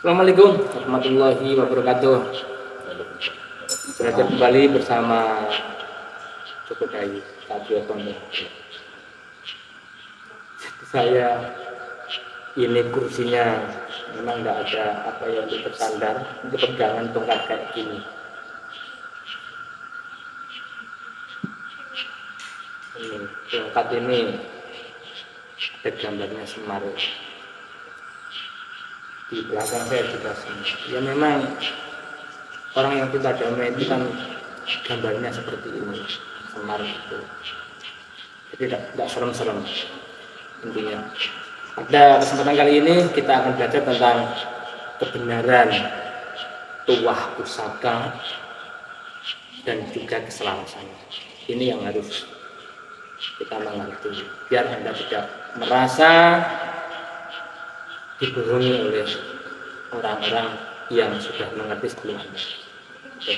Assalamualaikum warahmatullahi wabarakatuh. Belajar kembali bersama Joko Dayu Satrio Tondo. Saya ini kursinya memang nggak ada apa yang untuk bersandar, untuk pegangan tongkat kayak gini. Ini tongkat ini ada gambarnya Semar. Di belakang saya juga Semar. Ya memang orang yang cinta damai itu kan gambarnya seperti ini, Semar itu. Jadi tidak serem-serem intinya. Pada kesempatan kali ini kita akan belajar tentang kebenaran tuah pusaka dan juga keselarasannya. Ini yang harus kita mengerti biar Anda tidak merasa dibohongi oleh orang-orang yang sudah mengerti sebelum Anda. Oke.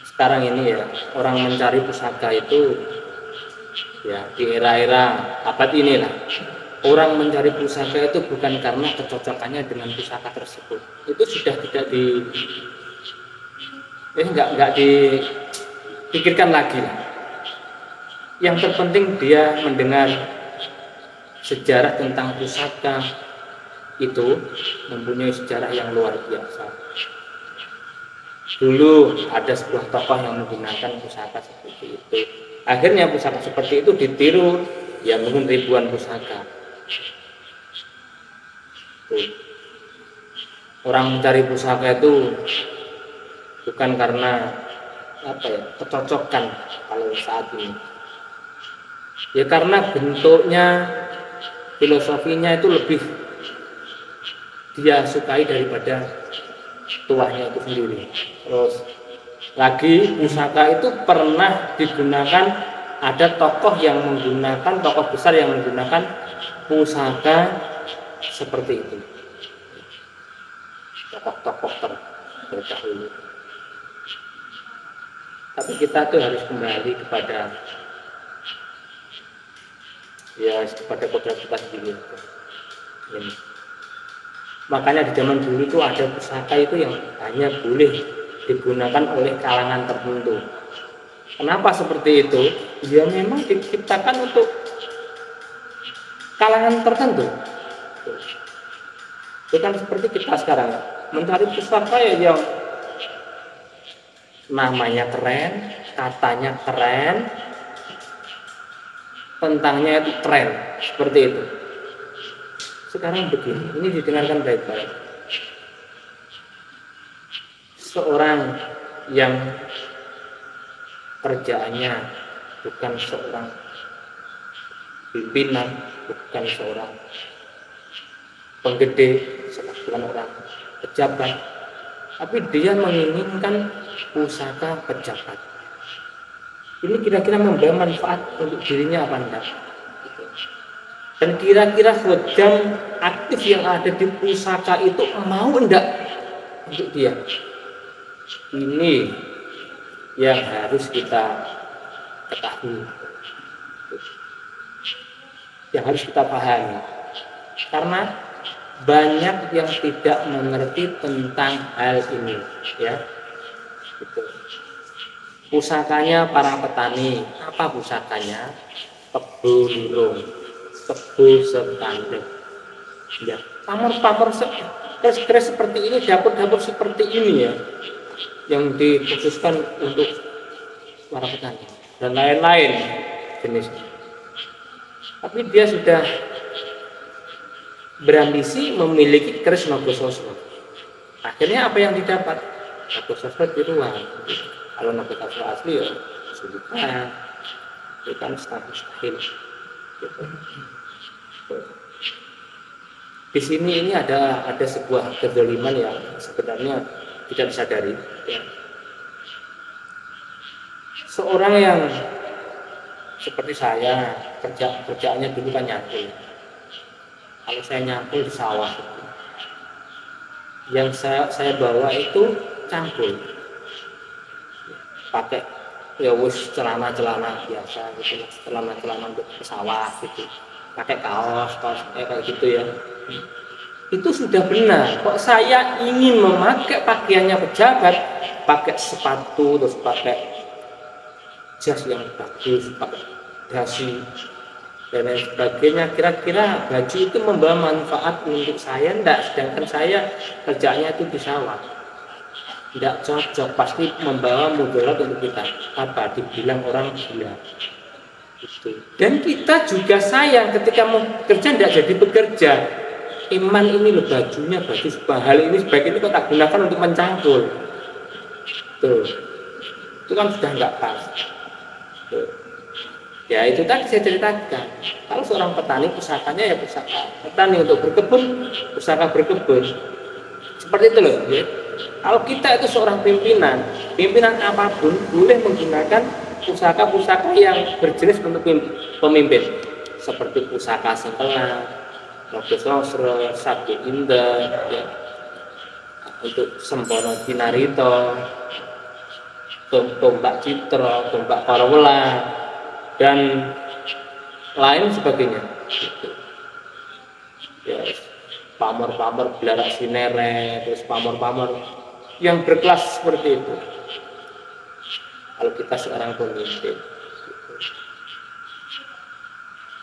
Sekarang ini ya, orang mencari pusaka itu ya di era-era abad inilah, orang mencari pusaka itu bukan karena kecocokannya dengan pusaka tersebut. Itu sudah tidak nggak dipikirkan lagi lah. Yang terpenting dia mendengar sejarah tentang pusaka itu mempunyai sejarah yang luar biasa. Dulu ada sebuah tokoh yang menggunakan pusaka seperti itu. Akhirnya pusaka seperti itu ditiru ya mungkin ribuan pusaka. Orang mencari pusaka itu bukan karena kecocokan kalau saat ini. Ya karena bentuknya, filosofinya itu lebih dia sukai daripada tuahnya itu sendiri. Terus lagi pusaka itu pernah digunakan, ada tokoh besar yang menggunakan pusaka seperti itu, tokoh-tokoh terdahulu. Tapi kita tuh harus kembali kepada kodrat kita sendiri. Ini. Makanya di zaman dulu itu ada pusaka itu yang hanya boleh digunakan oleh kalangan tertentu. Kenapa seperti itu? Dia memang diciptakan untuk kalangan tertentu. Bukan seperti kita sekarang mencari pusaka yang namanya keren, katanya keren, tentangnya itu tren, seperti itu. Sekarang begini, ini didengarkan baik-baik. Seorang yang kerjaannya bukan seorang pimpinan, bukan seorang penggede, bukan orang pejabat, tapi dia menginginkan pusaka pejabat. Ini kira-kira membawa manfaat untuk dirinya apa enggak? Dan kira-kira hodam aktif yang ada di pusaka itu mau enggak untuk dia? Ini yang harus kita ketahui, yang harus kita pahami, karena banyak yang tidak mengerti tentang hal ini, ya. Gitu. Pusakanya para petani, apa pusakanya? Kebo lurung, kebo setanduk, ya. Pamor-pamor keres-keres seperti ini, dapur-dapur seperti ini ya, yang dikhususkan untuk para petani dan lain-lain jenisnya. Tapi dia sudah berambisi memiliki keris Nogososro. Akhirnya apa yang didapat? Nogososro tiruan. Kalau Nogososro asli ya kesulitan, itu kan mustahil. Gitu. Di sini ini ada sebuah kezaliman yang sebenarnya tidak disadari. Ya. Seorang yang seperti saya, kerjaannya dulu kan nyangkul. Kalau saya nyangkul di sawah, yang saya bawa itu cangkul, pakai ya celana biasa gitu, celana untuk ke sawah gitu. pakai kaos kayak gitu ya, itu sudah benar. Kok saya ingin memakai pakaiannya pejabat, pakai sepatu terus pakai jas yang bagus, pakai dasi dan lain sebagainya, kira-kira baju itu membawa manfaat untuk saya enggak? Sedangkan saya kerjanya itu pesawat, tidak cocok, pasti membawa mudarat untuk kita. Apa? Dibilang orang gila. Itu. Dan kita juga sayang ketika mau kerja tidak jadi bekerja. Iman ini loh, bajunya bagus, hal ini sebaik ini kok tak gunakan untuk mencangkul. Tuh, itu kan sudah nggak pas. Tuh. Ya itu tadi saya ceritakan. Kalau seorang petani, pusakanya ya pusaka petani untuk berkebun, pusaka berkebun. Seperti itu loh. Ya. Kalau kita itu seorang pimpinan apapun boleh menggunakan pusaka-pusaka yang berjenis untuk pemimpin, seperti pusaka sengkelat, Rogo Sosro, Sabdi Indah, ya. Untuk Sempono Dinarito, Tombak Citra, Tombak Karawela, dan lain sebagainya. Ya, pamor-pamor Belarak Sinere, terus pamor-pamor yang berkelas seperti itu. Kalau kita seorang pemimpin,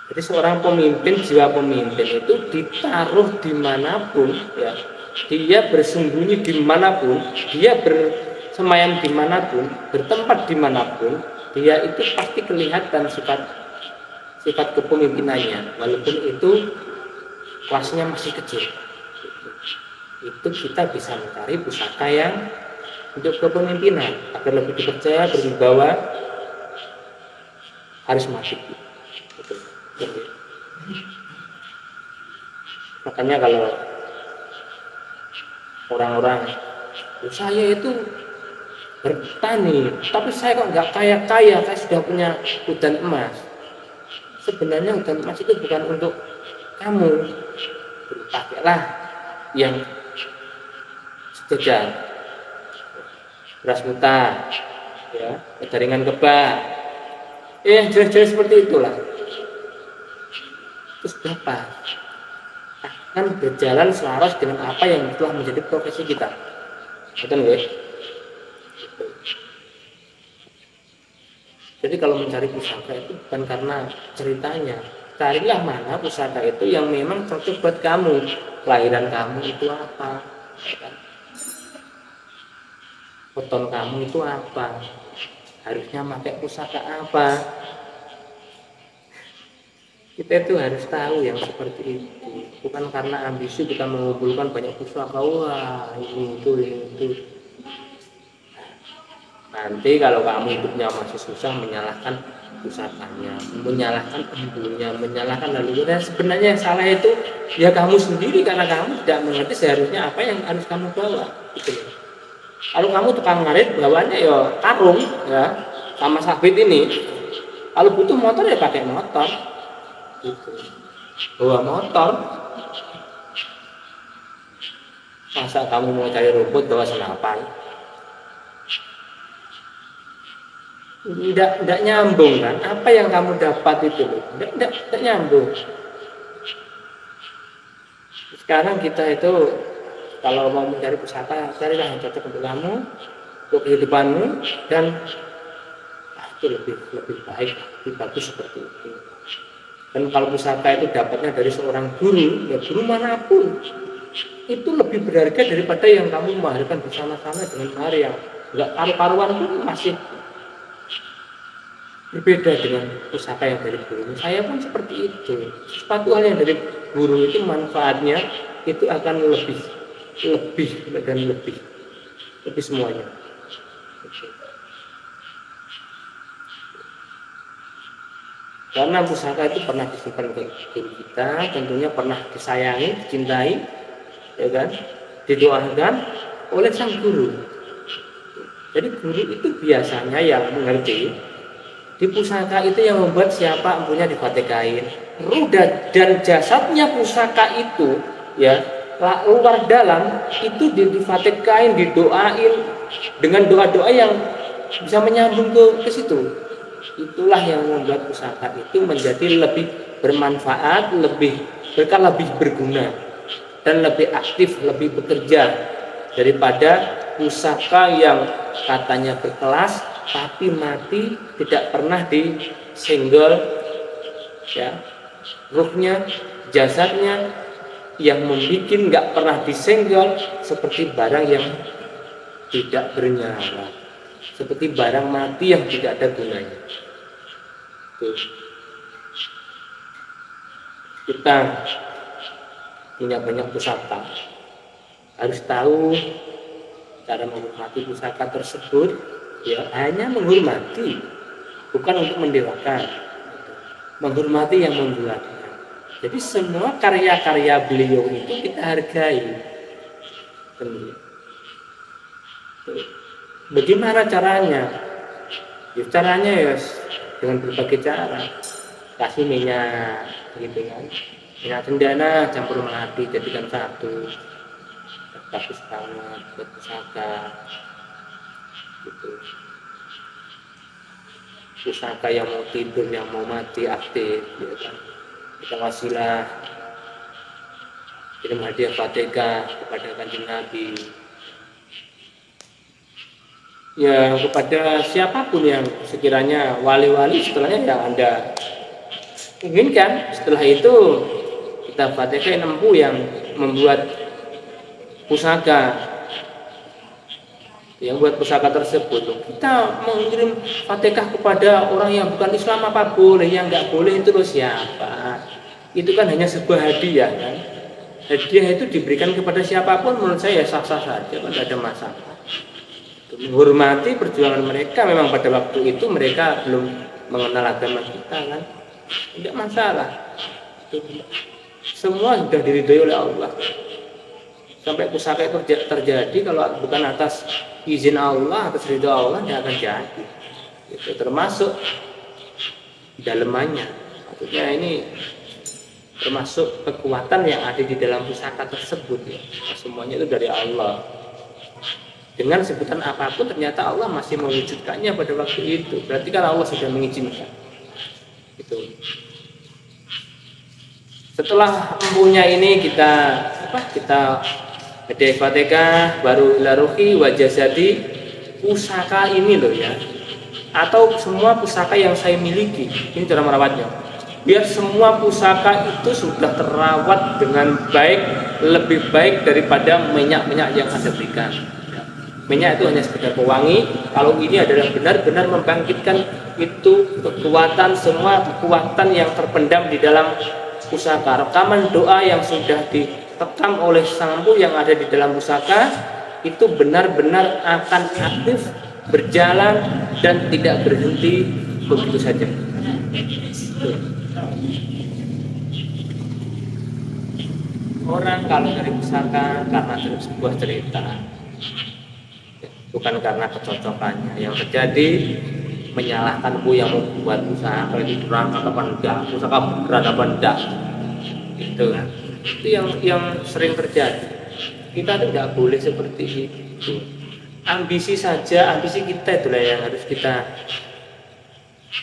jadi seorang pemimpin, jiwa pemimpin itu ditaruh dimanapun, ya, dia bersembunyi dimanapun, dia bersemayam dimanapun, bertempat dimanapun, dia itu pasti kelihatan sifat kepemimpinannya, walaupun itu kelasnya masih kecil. Itu kita bisa mencari pusaka yang untuk kepemimpinan agar lebih dipercaya, berwibawa, karismatik. Makanya kalau orang-orang, saya itu bertani, tapi saya kok nggak kaya-kaya, saya sudah punya hutan emas. Sebenarnya hutan emas itu bukan untuk kamu, pakailah yang sejajar, beras muta, ya, jaringan kebak, jelas-jelas seperti itulah. Terus berapa? Akan berjalan selaras dengan apa yang telah menjadi profesi kita. Betul nggak? Jadi kalau mencari pusaka itu bukan karena ceritanya, carilah mana pusaka itu yang memang cocok buat kamu. Kelahiran kamu itu apa? Foton kamu itu apa? Harusnya pakai pusaka apa? Kita itu harus tahu yang seperti itu. Bukan karena ambisi kita mengumpulkan banyak pusaka, wah ini itu. Nanti kalau kamu hidupnya masih susah, menyalahkan pusakanya, menyalahkan empunya, menyalahkan lalu sebenarnya yang salah itu ya kamu sendiri, karena kamu tidak mengerti seharusnya apa yang harus kamu bawa. Gitu. Kalau kamu tukang ngarit, bawanya ya karung, ya sama sabit ini. Kalau butuh motor ya pakai motor. Gitu. Bawa motor. Masa kamu mau cari rumput bawa senapan? Tidak nyambung kan? Apa yang kamu dapat itu? Tidak nyambung. Sekarang kita itu kalau mau mencari pusaka, carilah yang cocok untuk kamu, untuk kehidupanmu, dan itu lebih baik, lebih bagus seperti itu. Dan kalau pusaka itu dapatnya dari seorang guru, ya guru manapun, itu lebih berharga daripada yang kamu mahirkan di sana-sana dengan mahar yang nggak karu-karuan pun masih berbeda dengan pusaka yang dari guru. Saya pun seperti itu. Sepatu hal yang dari guru itu manfaatnya itu akan lebih semuanya. Karena pusaka itu pernah disimpan ke guru kita, tentunya pernah disayangi, dicintai, ya kan, didoakan oleh sang guru. Jadi guru itu biasanya yang mengerti. Di pusaka itu yang membuat siapa empunya difatikain. Ruh dan jasadnya pusaka itu, ya, luar dalam itu difatikain, didoain dengan doa-doa yang bisa menyambung ke situ. Itulah yang membuat pusaka itu menjadi lebih bermanfaat, mereka lebih berguna dan lebih aktif, lebih bekerja daripada pusaka yang katanya berkelas tapi mati, tidak pernah disenggol, ya, ruhnya, jasadnya yang membuat nggak pernah disenggol, seperti barang yang tidak bernyawa, seperti barang mati yang tidak ada gunanya. Tuh. Kita punya banyak pusaka, harus tahu cara menghormati pusaka tersebut, ya, hanya menghormati, bukan untuk mendewakan, menghormati yang membuatnya. Jadi semua karya-karya beliau itu kita hargai. Bagaimana caranya? Ya, caranya ya dengan berbagai cara. Kasih minyak, gitu kan? Minyak cendana campur melati jadikan satu. Bagus banget buat pusaka. Gitu. Pusaka yang mau tidur, yang mau mati aktif, ya kan? Kita wasilah kirim hadiah Fatihah kepada Kanjeng Nabi, ya, kepada siapapun yang sekiranya wali-wali setelahnya yang Anda inginkan. Setelah itu kita Fatihah empu yang membuat pusaka, yang buat pusaka tersebut. Kita mengirim Fatihah kepada orang yang bukan Islam apa boleh? Yang nggak boleh itu loh siapa? Itu kan hanya sebuah hadiah kan. Hadiah itu diberikan kepada siapapun menurut saya sah-sah saja, kan tidak ada masalah. Menghormati perjuangan mereka, memang pada waktu itu mereka belum mengenal agama kita kan, tidak masalah. Semua sudah diridhoi oleh Allah. Sampai pusaka itu terjadi kalau bukan atas izin Allah, atas ridho Allah, tidak akan jadi. Itu termasuk dalemannya. Maksudnya ini termasuk kekuatan yang ada di dalam pusaka tersebut, ya. Semuanya itu dari Allah. Dengan sebutan apapun ternyata Allah masih mewujudkannya pada waktu itu. Berarti kan Allah sudah mengizinkan. Itu. Setelah empunya ini kita hadiah Fatihah, baru ila ruhi wa jasadi, pusaka ini loh ya, atau semua pusaka yang saya miliki, ini cara merawatnya. Biar semua pusaka itu sudah terawat dengan baik, lebih baik daripada minyak-minyak yang Anda berikan. Minyak itu hanya sekedar pewangi. Kalau ini adalah benar-benar membangkitkan itu kekuatan, semua kekuatan yang terpendam di dalam pusaka. Rekaman doa yang sudah direkam oleh sang empu yang ada di dalam pusaka itu benar-benar akan aktif, berjalan dan tidak berhenti begitu saja. Orang kalau dari pusaka karena dari sebuah cerita, bukan karena kecocokannya. Yang terjadi menyalahkan bu yang membuat pusaka itu kurang atau enggak, pusaka berat apa enggak, itu kan. Itu yang sering terjadi. Kita tuh nggak boleh seperti itu. Ambisi saja, ambisi kita itulah yang harus kita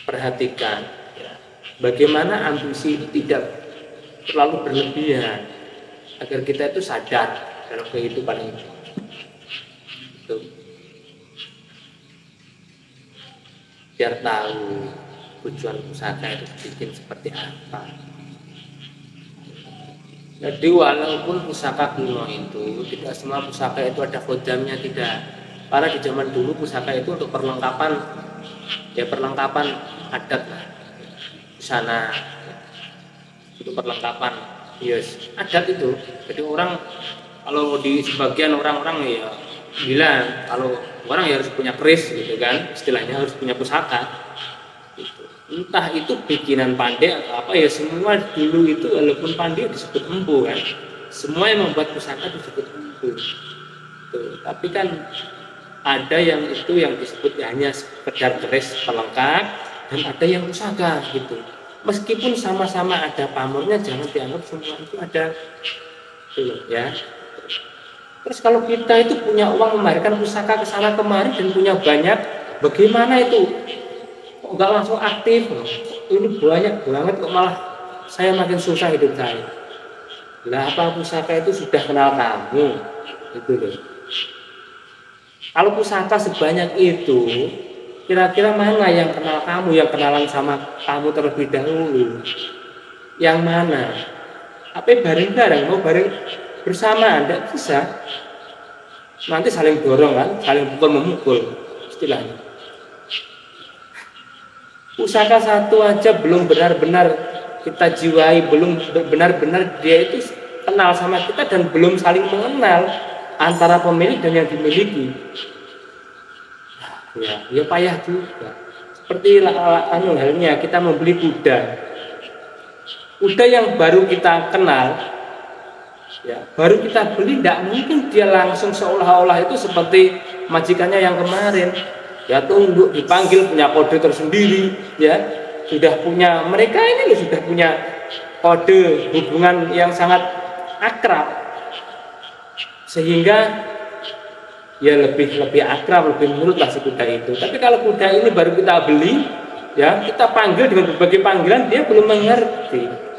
perhatikan. Bagaimana ambisi itu tidak terlalu berlebihan, agar kita itu sadar dalam kehidupan ini. Itu. Biar tahu tujuan pusaka itu bikin seperti apa. Jadi walaupun pusaka kuno itu tidak semua pusaka itu ada khodamnya, tidak. Karena di zaman dulu pusaka itu untuk perlengkapan, ya perlengkapan adat lah, busana, itu perlengkapan, yes, adat itu. Jadi orang kalau di sebagian orang-orang ya bilang kalau orang ya harus punya keris gitu kan, istilahnya harus punya pusaka gitu. Entah itu bikinan pandai atau apa ya, semua dulu itu walaupun pandai disebut empu kan, semua yang membuat pusaka disebut empu tuh. Tapi kan ada yang itu yang disebut hanya sekedar keris pelengkap, dan ada yang pusaka gitu. Meskipun sama-sama ada pamornya, jangan dianggap semua itu ada tuh ya. Terus kalau kita itu punya uang membayarkan pusaka ke sana kemari dan punya banyak, bagaimana itu? Kok nggak langsung aktif? Ini banyak banget kok malah saya makin susah hidup saya. Lah apa pusaka itu sudah kenal kamu? Itu loh. Kalau pusaka sebanyak itu, kira-kira mana yang kenal kamu, yang kenalan sama kamu terlebih dahulu? Yang mana? Apa bareng-bareng, mau bareng bersama, tidak bisa. Nanti saling dorong kan, saling pukul-memukul istilahnya. Pusaka satu aja belum benar-benar kita jiwai, belum benar-benar dia itu kenal sama kita dan belum saling mengenal antara pemilik dan yang dimiliki. Ya payah juga. Seperti halnya kita membeli kuda. Kuda yang baru kita kenal, ya, baru kita beli, tidak mungkin dia langsung seolah-olah itu seperti majikannya yang kemarin. Ya tunduk, dipanggil, punya kode tersendiri, ya. Sudah punya, mereka ini loh sudah punya kode hubungan yang sangat akrab, sehingga ya lebih akrab, lebih menurutlah si kuda itu. Tapi kalau kuda ini baru kita beli, ya kita panggil dengan berbagai panggilan, dia belum mengerti.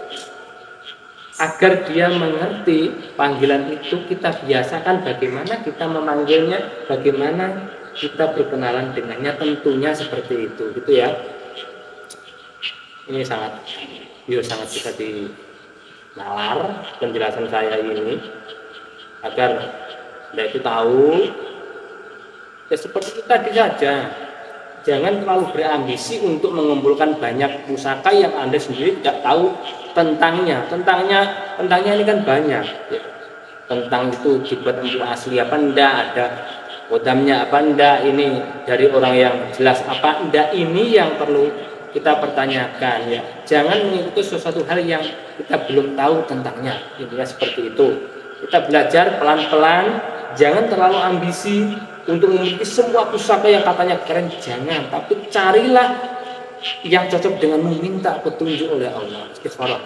Agar dia mengerti panggilan itu, kita biasakan bagaimana kita memanggilnya, bagaimana kita berkenalan dengannya, tentunya seperti itu, gitu ya. Ini sangat bisa dinalar penjelasan saya ini, agar Anda itu tahu. Ya seperti itu tadi saja, jangan terlalu berambisi untuk mengumpulkan banyak pusaka yang Anda sendiri tidak tahu tentangnya ini kan banyak ya. Tentang itu dibuat empu asli apa enggak, ada kodamnya apa enggak, ini dari orang yang jelas apa enggak, ini yang perlu kita pertanyakan ya. Jangan mengikuti sesuatu hal yang kita belum tahu tentangnya, intinya seperti itu. Kita belajar pelan-pelan, jangan terlalu ambisi untuk memiliki semua pusaka yang katanya keren, jangan. Tapi carilah yang cocok dengan meminta petunjuk oleh Allah. Istighfarah.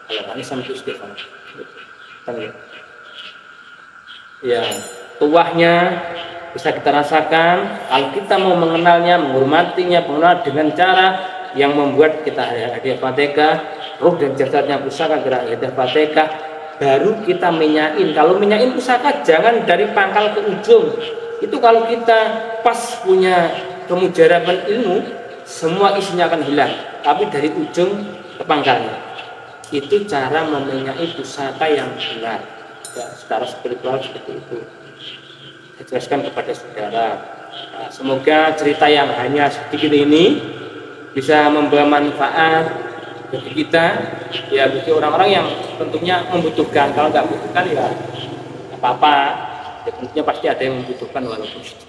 Kalau kami sampai istighfarah. Ya, tuahnya bisa kita rasakan kalau kita mau mengenalnya, menghormatinya, mengenal dengan cara yang membuat kita hadiah Fatihah, ruh dan jasadnya pusaka gerak hadiah Fatihah, baru kita menyain. Kalau menyain pusaka jangan dari pangkal ke ujung. Itu kalau kita pas punya kemujaraban ilmu, semua isinya akan hilang, tapi dari ujung ke pangkalnya. Itu cara memenyai pusaka yang benar ya, secara spiritual seperti itu. Saya jelaskan kepada saudara. Nah, semoga cerita yang hanya sedikit ini bisa membawa manfaat bagi kita, ya bagi orang-orang yang tentunya membutuhkan. Kalau nggak membutuhkan ya apa-apa, ya tentunya pasti ada yang membutuhkan walaupun sedikit.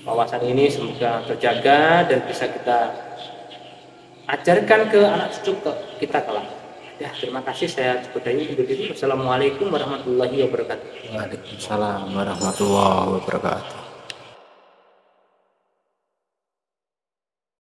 Wawasan ini semoga terjaga dan bisa kita ajarkan ke anak cucu kita kelak. Ya, terima kasih, saya Cibudayu undur diri. Wassalamualaikum warahmatullahi wabarakatuh. Waalaikumsalam warahmatullahi wabarakatuh.